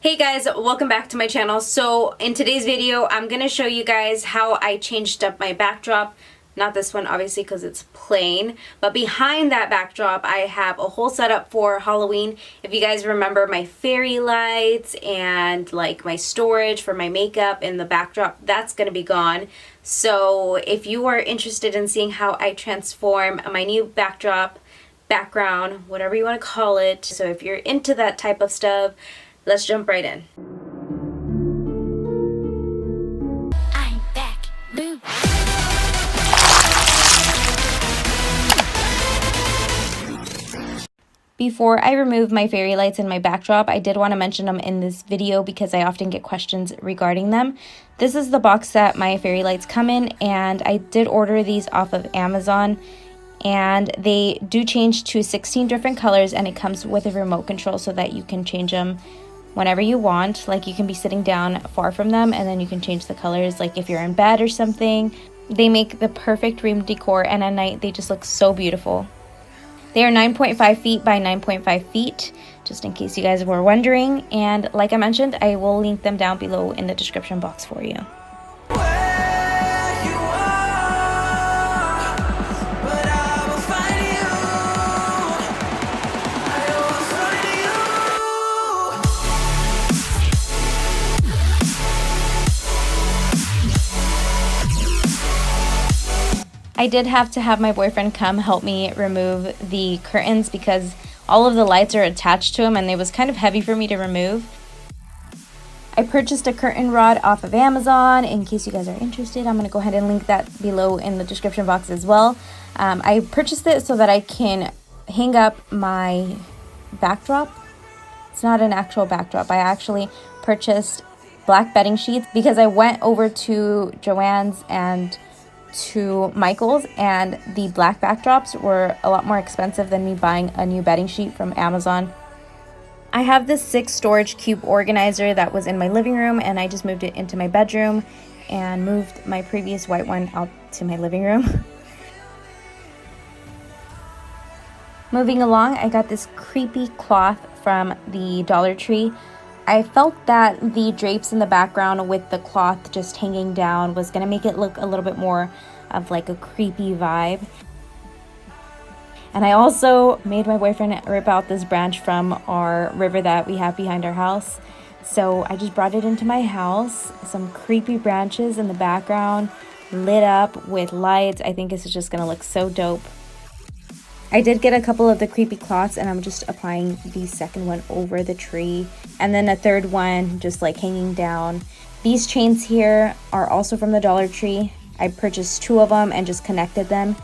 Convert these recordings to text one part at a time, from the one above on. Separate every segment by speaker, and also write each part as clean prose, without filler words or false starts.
Speaker 1: Hey guys, welcome back to my channel. So in today's video, I'm going to show you guys how I changed up my backdrop. Not this one, obviously, because it's plain. But behind that backdrop, I have a whole setup for Halloween. If you guys remember my fairy lights and like my storage for my makeup in the backdrop, that's going to be gone. So if you are interested in seeing how I transform my new background, whatever you want to call it. So if you're into that type of stuff, let's jump right in.
Speaker 2: I'm back. Boo.
Speaker 1: Before I remove my fairy lights in my backdrop, I did want to mention them in this video because I often get questions regarding them. This is the box that my fairy lights come in, and I did order these off of Amazon. And they do change to 16 different colors, and it comes with a remote control so that you can change them whenever you want. Like, you can be sitting down far from them and then you can change the colors, like if you're in bed or something. They make the perfect room decor, and at night they just look so beautiful. They are 9.5 feet by 9.5 feet, just in case you guys were wondering. And like I mentioned, I will link them down below in the description box for you. I did have to have my boyfriend come help me remove the curtains because all of the lights are attached to them and it was kind of heavy for me to remove. I purchased a curtain rod off of Amazon. In case you guys are interested, I'm going to go ahead and link that below in the description box as well. I purchased it so that I can hang up my backdrop. It's not an actual backdrop. I actually purchased black bedding sheets because I went over to Joann's and to Michael's, and the black backdrops were a lot more expensive than me buying a new bedding sheet from Amazon. I have this 6 storage cube organizer that was in my living room, and I just moved it into my bedroom and moved my previous white one out to my living room. Moving along, I got this creepy cloth from the Dollar Tree. I felt that the drapes in the background with the cloth just hanging down was going to make it look a little bit more of like a creepy vibe. And I also made my boyfriend rip out this branch from our river that we have behind our house. So I just brought it into my house. Some creepy branches in the background, lit up with lights. I think this is just going to look so dope. I did get a couple of the creepy cloths, and I'm just applying the second one over the tree, and then a third one just like hanging down. These chains here are also from the Dollar Tree. I purchased 2 of them and just connected them,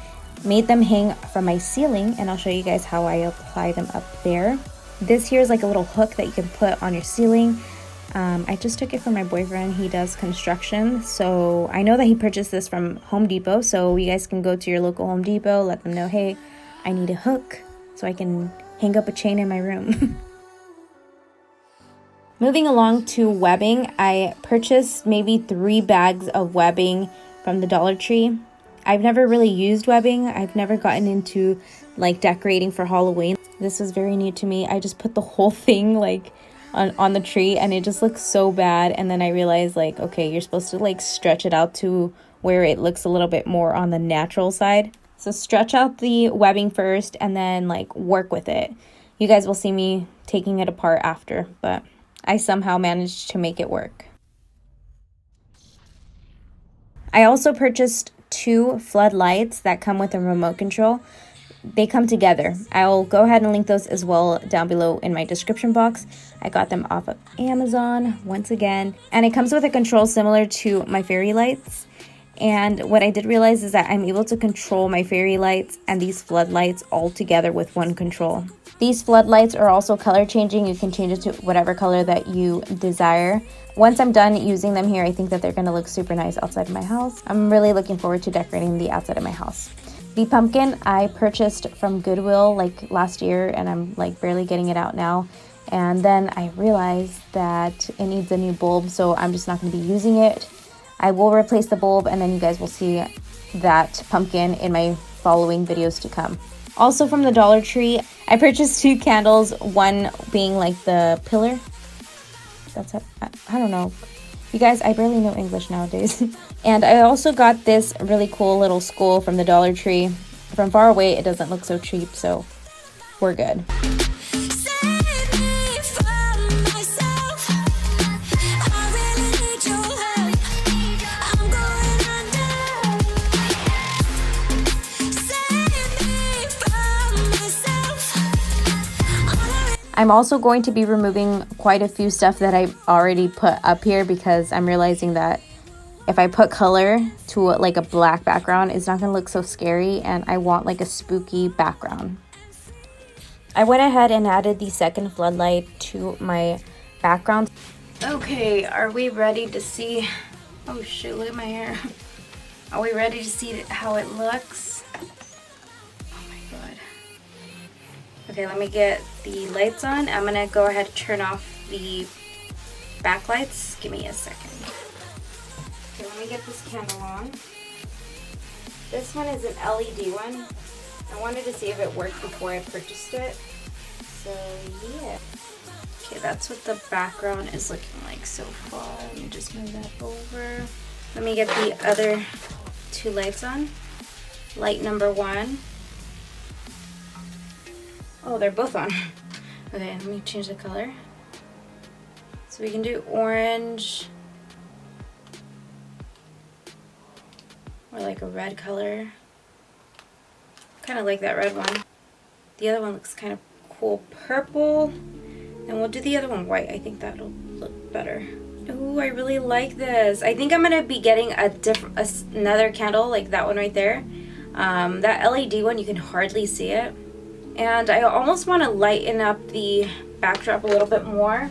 Speaker 1: made them hang from my ceiling, and I'll show you guys how I apply them up there. This here is like a little hook that you can put on your ceiling. I just took it from my boyfriend. He does construction, so I know that he purchased this from Home Depot, so you guys can go to your local Home Depot, let them know, hey, I need a hook so I can hang up a chain in my room. Moving along to webbing, I purchased maybe 3 bags of webbing from the Dollar Tree. I've never really used webbing. I've never gotten into like decorating for Halloween. This was very new to me. I just put the whole thing like on the tree, and it just looks so bad. And then I realized, like, okay, you're supposed to like stretch it out to where it looks a little bit more on the natural side. So stretch out the webbing first and then like work with it. You guys will see me taking it apart after, but I somehow managed to make it work. I also purchased 2 floodlights that come with a remote control. They come together. I'll go ahead and link those as well down below in my description box. I got them off of Amazon once again, and it comes with a control similar to my fairy lights. And what I did realize is that I'm able to control my fairy lights and these floodlights all together with one control. These floodlights are also color changing. You can change it to whatever color that you desire. Once I'm done using them here, I think that they're going to look super nice outside of my house. I'm really looking forward to decorating the outside of my house. The pumpkin I purchased from Goodwill like last year, and I'm like barely getting it out now. And then I realized that it needs a new bulb, so I'm just not going to be using it. I will replace the bulb, and then you guys will see that pumpkin in my following videos to come. Also from the Dollar Tree, I purchased 2 candles, one being like the pillar That's I don't know. You guys, I barely know English nowadays. And I also got this really cool little skull from the Dollar Tree. From far away, it doesn't look so cheap, so we're good.
Speaker 2: Save me from myself. I really need your help. I'm going under. Save me from myself.
Speaker 1: I'm also going to be removing quite a few stuff that I already put up here because I'm realizing that if I put color to like a black background, it's not going to look so scary, and I want like a spooky background. I went ahead and added the second floodlight to my background. Okay, are we ready to see? Oh shoot, look at my hair. Are we ready to see how it looks? Oh my god. Okay, let me get the lights on. I'm gonna go ahead and turn off the backlights. Give me a second. Okay, let me get this candle on. This one is an LED one. I wanted to see if it worked before I purchased it. So yeah. Okay, that's what the background is looking like so far. Let me just move that over. Let me get the other two lights on. Light number 1. Oh, they're both on. Okay, let me change the color. So we can do orange. Or like a red color. Kind of like that red one. The other one looks kind of cool purple. And we'll do the other one white. I think that'll look better. Ooh, I really like this. I think I'm gonna be getting another candle like that one right there. That LED one, you can hardly see it. And I almost want to lighten up the backdrop a little bit more.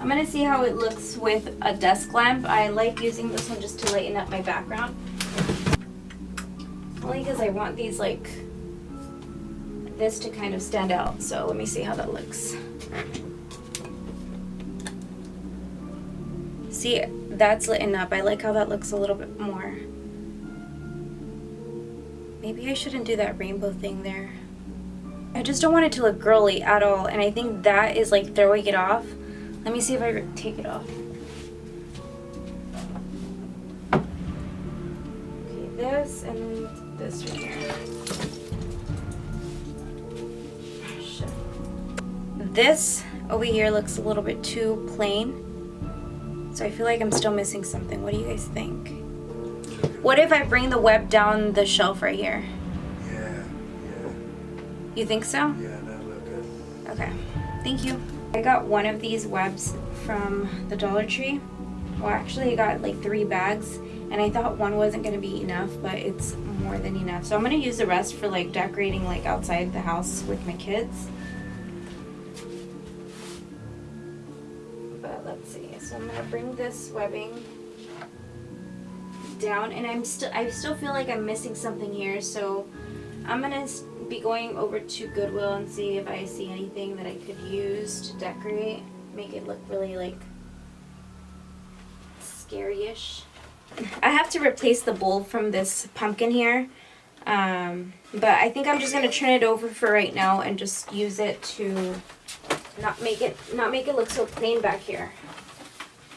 Speaker 1: I'm gonna see how it looks with a desk lamp. I like using this one just to lighten up my background. Only because I want these like this to kind of stand out. So let me see how that looks. See, that's lit up. I like how that looks a little bit more. Maybe I shouldn't do that rainbow thing there. I just don't want it to look girly at all, and I think that is like throwing it off. Let me see if I take it off. Okay, this and then this right here. Oh, shit. This over here looks a little bit too plain, so I feel like I'm still missing something. What do you guys think? What if I bring the web down the shelf right here?
Speaker 3: Yeah.
Speaker 1: You think so?
Speaker 3: Yeah, that look good.
Speaker 1: Okay, thank you. I got one of these webs from the Dollar Tree. Well, actually I got like 3 bags, and I thought one wasn't gonna be enough, but it's more than enough. So I'm gonna use the rest for like decorating like outside the house with my kids. But let's see, so I'm gonna bring this webbing down, and I still feel like I'm missing something here, so I'm gonna be going over to Goodwill and see if I see anything that I could use to decorate, make it look really like scary-ish. I have to replace the bowl from this pumpkin here, but I think I'm just gonna turn it over for right now and just use it to not make it look so plain back here.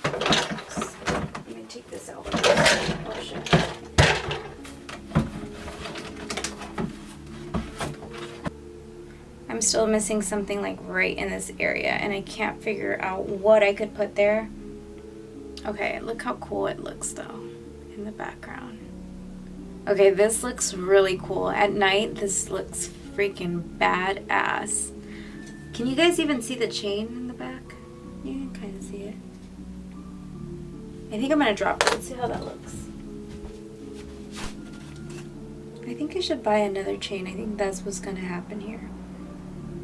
Speaker 1: Let me take this out. Oh shit. I'm still missing something like right in this area, and I can't figure out what I could put there. Okay, look how cool it looks though in the background. Okay, this looks really cool. At night, this looks freaking badass. Can you guys even see the chain in the back? You can kind of see it. I think I'm gonna drop it. Let's see how that looks. I think I should buy another chain. I think that's what's gonna happen here.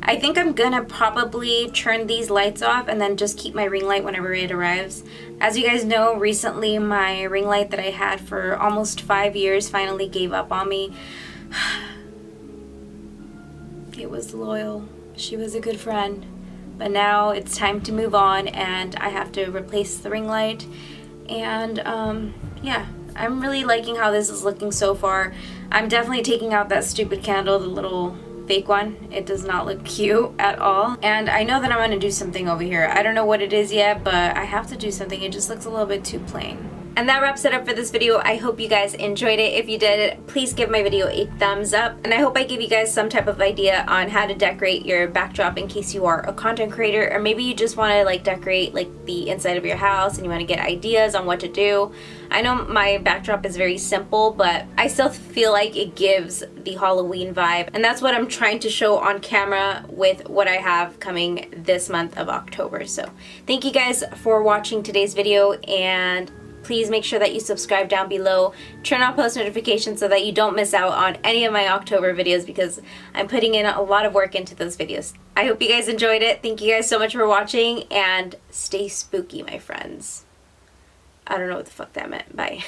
Speaker 1: I think I'm gonna probably turn these lights off and then just keep my ring light whenever it arrives. As you guys know, recently my ring light that I had for almost 5 years finally gave up on me. It was loyal. She was a good friend. But now it's time to move on, and I have to replace the ring light. And yeah, I'm really liking how this is looking so far. I'm definitely taking out that stupid candle, the little fake one. It does not look cute at all. And I know that I'm gonna do something over here. I don't know what it is yet, but I have to do something. It just looks a little bit too plain. And that wraps it up for this video. I hope you guys enjoyed it. If you did, please give my video a thumbs up. And I hope I give you guys some type of idea on how to decorate your backdrop in case you are a content creator, or maybe you just want to like decorate like the inside of your house and you want to get ideas on what to do. I know my backdrop is very simple, but I still feel like it gives the Halloween vibe. And that's what I'm trying to show on camera with what I have coming this month of October. So thank you guys for watching today's video, and please make sure that you subscribe down below. Turn on post notifications so that you don't miss out on any of my October videos, because I'm putting in a lot of work into those videos. I hope you guys enjoyed it. Thank you guys so much for watching, and stay spooky, my friends. I don't know what the fuck that meant. Bye.